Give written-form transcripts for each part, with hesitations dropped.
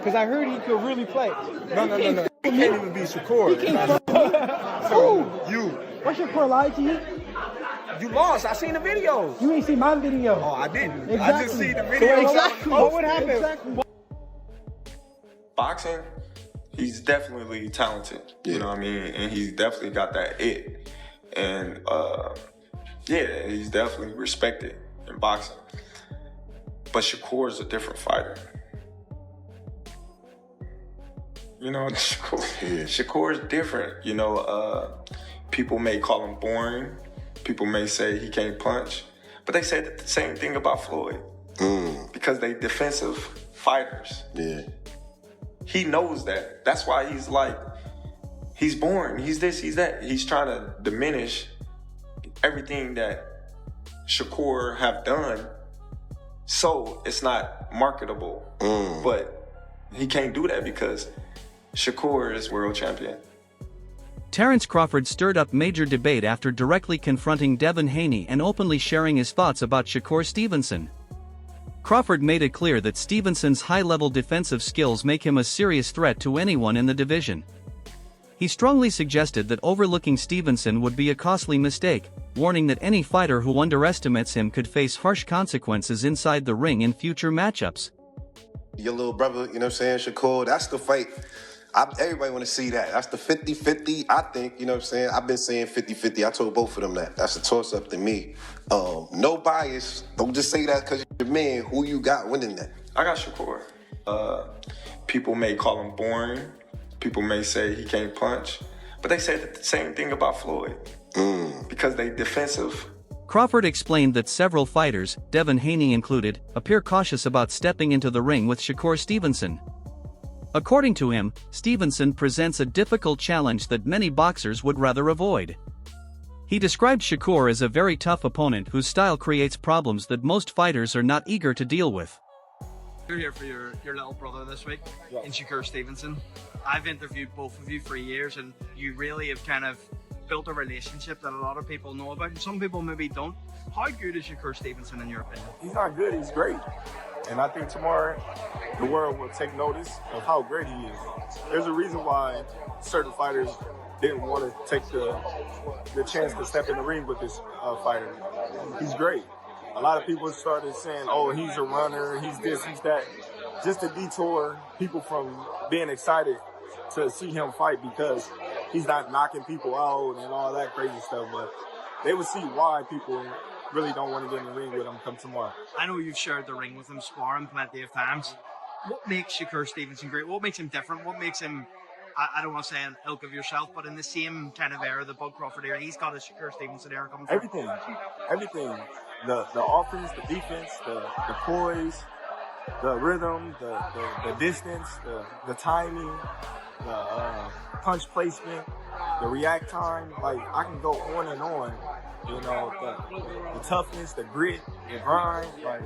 Because I heard he could really play. No. He can't even be Shakur. He can't So you. What's Shakur lied to you? You lost. I seen the video. You ain't seen my video. Oh, I didn't. Exactly. I just seen the video. Exactly. What happened? Exactly. Boxing, he's definitely talented. You know what I mean? And he's definitely got that it. And yeah, he's definitely respected in boxing. But Shakur is a different fighter. You know, Shakur is different. You know, people may call him boring. People may say he can't punch. But they said the same thing about Floyd. Because they defensive fighters. Yeah. He knows that. That's why he's like, he's boring. He's this, he's that. He's trying to diminish everything that Shakur have done, so it's not marketable. But he can't do that because Shakur is world champion. Terence Crawford stirred up major debate after directly confronting Devin Haney and openly sharing his thoughts about Shakur Stevenson. Crawford made it clear that Stevenson's high-level defensive skills make him a serious threat to anyone in the division. He strongly suggested that overlooking Stevenson would be a costly mistake, warning that any fighter who underestimates him could face harsh consequences inside the ring in future matchups. Your little brother, you know what I'm saying, Shakur, that's the fight. Everybody want to see that. That's the 50-50, I think, you know what I'm saying? I've been saying 50-50. I told both of them that. That's a toss-up to me. No bias. Don't just say that because you're the man. Who you got winning that? I got Shakur. People may call him boring. People may say he can't punch. But they said the same thing about Floyd. Because they defensive. Crawford explained that several fighters, Devin Haney included, appear cautious about stepping into the ring with Shakur Stevenson. According to him, Stevenson presents a difficult challenge that many boxers would rather avoid. He described Shakur as a very tough opponent whose style creates problems that most fighters are not eager to deal with. You're here for your little brother this week, in Shakur Stevenson. I've interviewed both of you for years, and you really have kind of built a relationship that a lot of people know about, and some people maybe don't. How good is Shakur Stevenson in your opinion? He's not good, he's great. And I think tomorrow the world will take notice of how great he is. There's a reason why certain fighters didn't want to take the chance to step in the ring with this fighter. He's great. A lot of people started saying, oh, he's a runner, he's this, he's that, just to detour people from being excited to see him fight because he's not knocking people out and all that crazy stuff. But they would see why people really don't want to get in the ring with him come tomorrow. I know you've shared the ring with him, sparring plenty of times. What makes Shakur Stevenson great? What makes him different? What makes him, I don't want to say an ilk of yourself, but in the same kind of era, the Bud Crawford era, he's got a Shakur Stevenson era coming through? Everything. The offense, the defense, the poise, the rhythm, the distance, the timing, the punch placement, the react time. Like, I can go on and on. You know, the toughness, the grit, the grind. Like,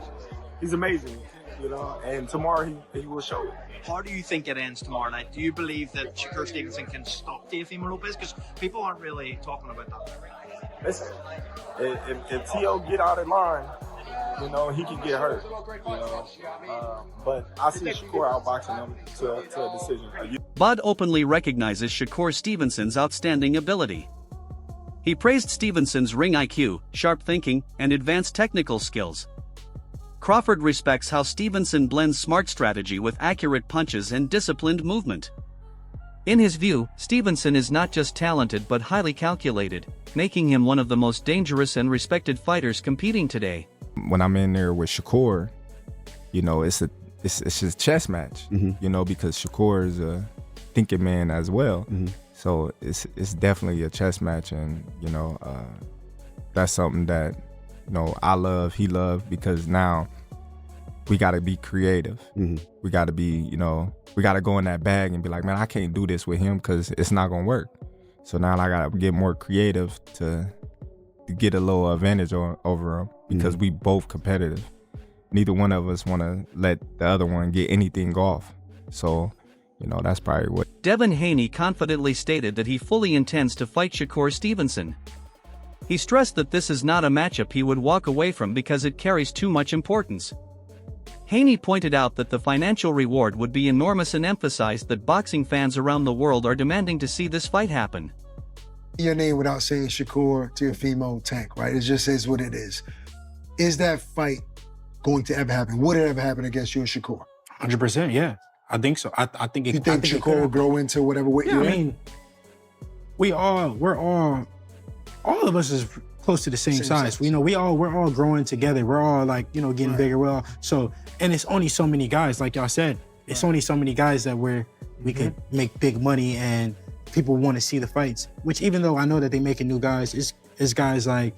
he's amazing, you know, and tomorrow he will show it. How do you think it ends tomorrow night? Do you believe that Shakur Stevenson can stop Teofimo Lopez? Because people aren't really talking about that. Listen, if T.O. get out of line, you know, he can get hurt, you know. But I see Shakur outboxing him to a decision. Bud openly recognizes Shakur Stevenson's outstanding ability. He praised Stevenson's ring IQ, sharp thinking, and advanced technical skills. Crawford respects how Stevenson blends smart strategy with accurate punches and disciplined movement. In his view, Stevenson is not just talented but highly calculated, making him one of the most dangerous and respected fighters competing today. When I'm in there with Shakur, you know, it's just a chess match, you know, because Shakur is a thinking man as well. So it's definitely a chess match, and you know, that's something that, you know, I love, he loved, because now we got to be creative. We got to be, you know, we got to go in that bag and be like, man, I can't do this with him because it's not gonna work. So now I got to get more creative to get a little advantage over him, because we both competitive. Neither one of us want to let the other one get anything off. So, you know, that's probably what. Devin Haney confidently stated that he fully intends to fight Shakur Stevenson. He stressed that this is not a matchup he would walk away from because it carries too much importance. Haney pointed out that the financial reward would be enormous and emphasized that boxing fans around the world are demanding to see this fight happen. Your name without saying Shakur to your female tank, right? It just is what it is. Is that fight going to ever happen? Would it ever happen against you and Shakur? 100%, yeah. I think so. I think it. You think Shakur will grow into whatever weight Yeah, you're I in? mean, all of us is close to the same size. You know, we're all growing together. We're all like, you know, getting bigger. Well, so, and it's only so many guys, like y'all said. It's only so many guys that we could make big money and people want to see the fights. Which, even though I know that they making new guys, it's guys like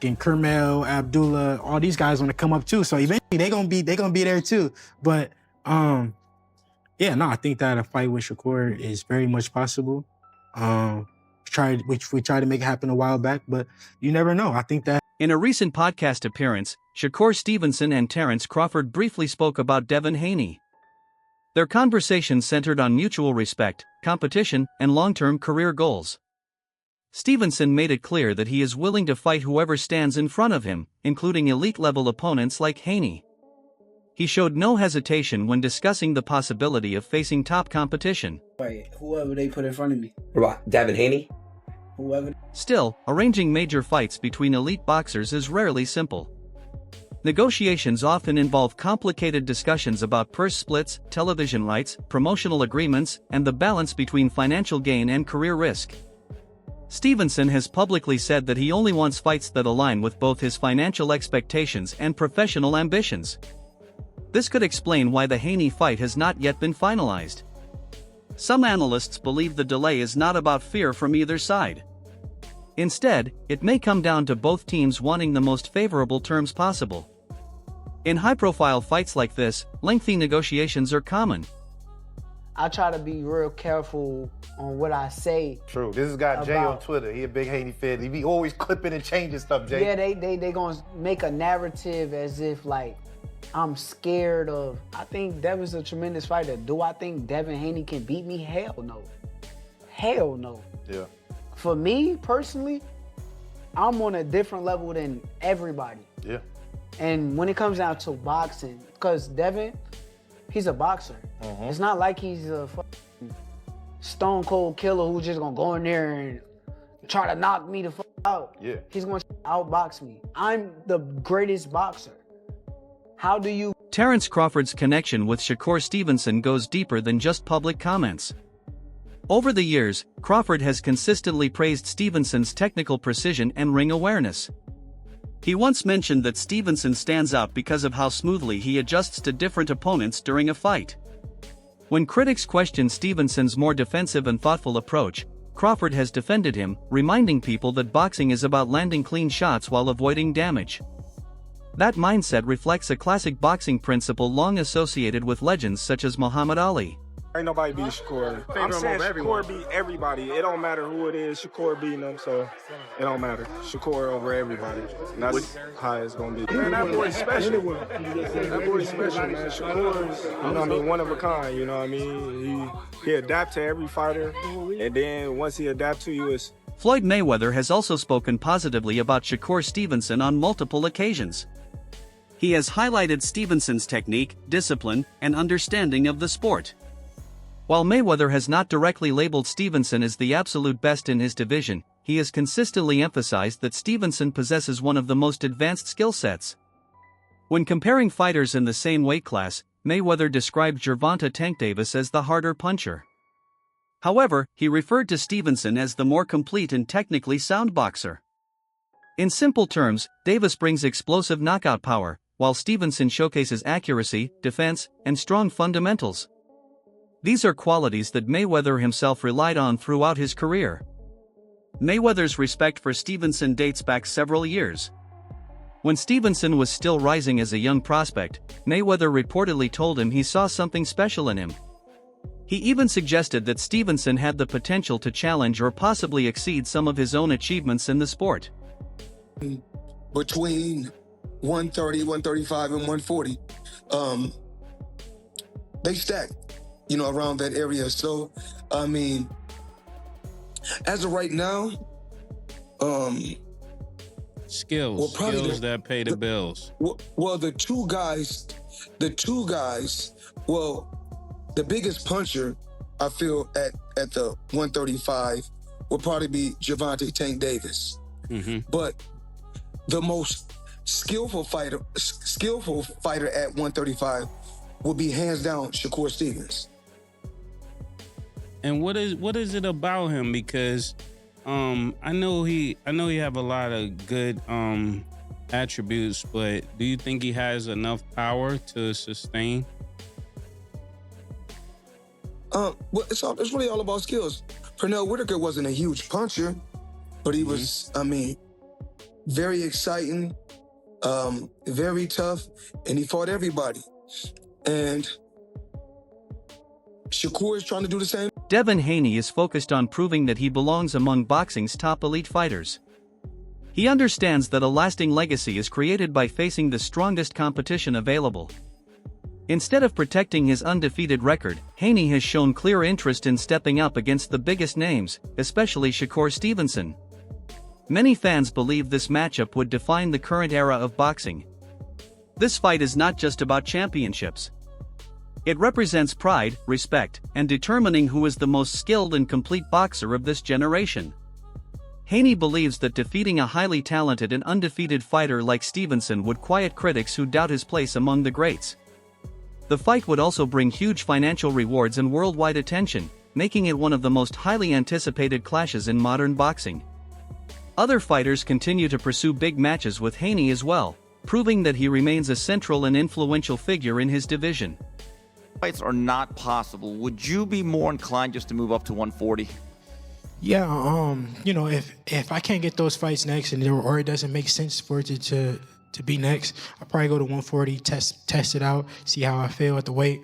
Kermel, Abdullah, all these guys want to come up too. So eventually they gonna be there too. But yeah, no, I think that a fight with Shakur is very much possible. We tried to make it happen a while back, but you never know. I think that. In a recent podcast appearance, Shakur Stevenson and Terence Crawford briefly spoke about Devin Haney. Their conversation centered on mutual respect, competition, and long-term career goals. Stevenson made it clear that he is willing to fight whoever stands in front of him, including elite-level opponents like Haney. He showed no hesitation when discussing the possibility of facing top competition. Right, whoever they put in front of me. What about Devin Haney? Whoever. Still, arranging major fights between elite boxers is rarely simple. Negotiations often involve complicated discussions about purse splits, television rights, promotional agreements, and the balance between financial gain and career risk. Stevenson has publicly said that he only wants fights that align with both his financial expectations and professional ambitions. This could explain why the Haney fight has not yet been finalized. Some analysts believe the delay is not about fear from either side. Instead, it may come down to both teams wanting the most favorable terms possible. In high-profile fights like this, lengthy negotiations are common. I try to be real careful on what I say. True. This is guy Jay on Twitter. He a big Haney fan. He be always clipping and changing stuff, Jay. Yeah, they gonna make a narrative as if like I'm scared of. I think Devin's a tremendous fighter. Do I think Devin Haney can beat me? Hell no. Hell no. Yeah. For me, personally, I'm on a different level than everybody. Yeah. And when it comes down to boxing, because Devin, he's a boxer. It's not like he's a stone cold killer who's just gonna go in there and try to knock me the fuck out. Yeah. He's gonna outbox me. I'm the greatest boxer. How do you? Terence Crawford's connection with Shakur Stevenson goes deeper than just public comments. Over the years, Crawford has consistently praised Stevenson's technical precision and ring awareness. He once mentioned that Stevenson stands out because of how smoothly he adjusts to different opponents during a fight. When critics question Stevenson's more defensive and thoughtful approach, Crawford has defended him, reminding people that boxing is about landing clean shots while avoiding damage. That mindset reflects a classic boxing principle long associated with legends such as Muhammad Ali. Ain't nobody beat Shakur. I'm saying Shakur beat everybody. It don't matter who it is. Shakur beating them, so it don't matter. Shakur over everybody. And that's how it's gonna be. Man, that boy's special. That boy's special, man. Shakur's, you know what I mean, one of a kind. You know what I mean? He adapt to every fighter, and then once he adapt to you, it's. Floyd Mayweather has also spoken positively about Shakur Stevenson on multiple occasions. He has highlighted Stevenson's technique, discipline, and understanding of the sport. While Mayweather has not directly labeled Stevenson as the absolute best in his division, he has consistently emphasized that Stevenson possesses one of the most advanced skill sets. When comparing fighters in the same weight class, Mayweather described Gervonta Tank Davis as the harder puncher. However, he referred to Stevenson as the more complete and technically sound boxer. In simple terms, Davis brings explosive knockout power, while Stevenson showcases accuracy, defense, and strong fundamentals. These are qualities that Mayweather himself relied on throughout his career. Mayweather's respect for Stevenson dates back several years. When Stevenson was still rising as a young prospect, Mayweather reportedly told him he saw something special in him. He even suggested that Stevenson had the potential to challenge or possibly exceed some of his own achievements in the sport. Between 130, 135, and 140, they stack, around that area. So, I mean, as of right now, skills that pay the bills. Well, the two guys the two guys, well, the biggest puncher, I feel, at the 135 will probably be Gervonta Tank Davis. But the most skillful fighter at 135 will be hands down Shakur Stevenson. And what is it about him? Because I know he have a lot of good attributes, but do you think he has enough power to sustain? Well, it's really all about skills. Pernell Whitaker wasn't a huge puncher, but he was, I mean, very exciting, very tough, and he fought everybody. And Shakur is trying to do the same. Devin Haney is focused on proving that he belongs among boxing's top elite fighters. He understands that a lasting legacy is created by facing the strongest competition available. Instead of protecting his undefeated record, Haney has shown clear interest in stepping up against the biggest names, especially Shakur Stevenson. Many fans believe this matchup would define the current era of boxing. This fight is not just about championships. It represents pride, respect, and determining who is the most skilled and complete boxer of this generation. Haney believes that defeating a highly talented and undefeated fighter like Stevenson would quiet critics who doubt his place among the greats. The fight would also bring huge financial rewards and worldwide attention, making it one of the most highly anticipated clashes in modern boxing. Other fighters continue to pursue big matches with Haney as well, proving that he remains a central and influential figure in his division. Fights are not possible. Would you be more inclined just to move up to 140? Yeah, you know, if I can't get those fights next or it doesn't make sense for it to be next, I'll probably go to 140, test it out, see how I feel at the weight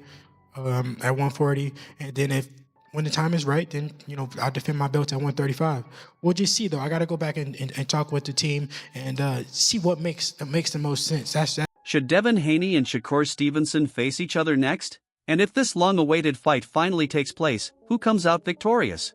at 140, and then when the time is right, then, you know, I'll defend my belt at 135. We'll just see, though. I got to go back and talk with the team and see what makes the most sense. Should Devin Haney and Shakur Stevenson face each other next? And if this long-awaited fight finally takes place, who comes out victorious?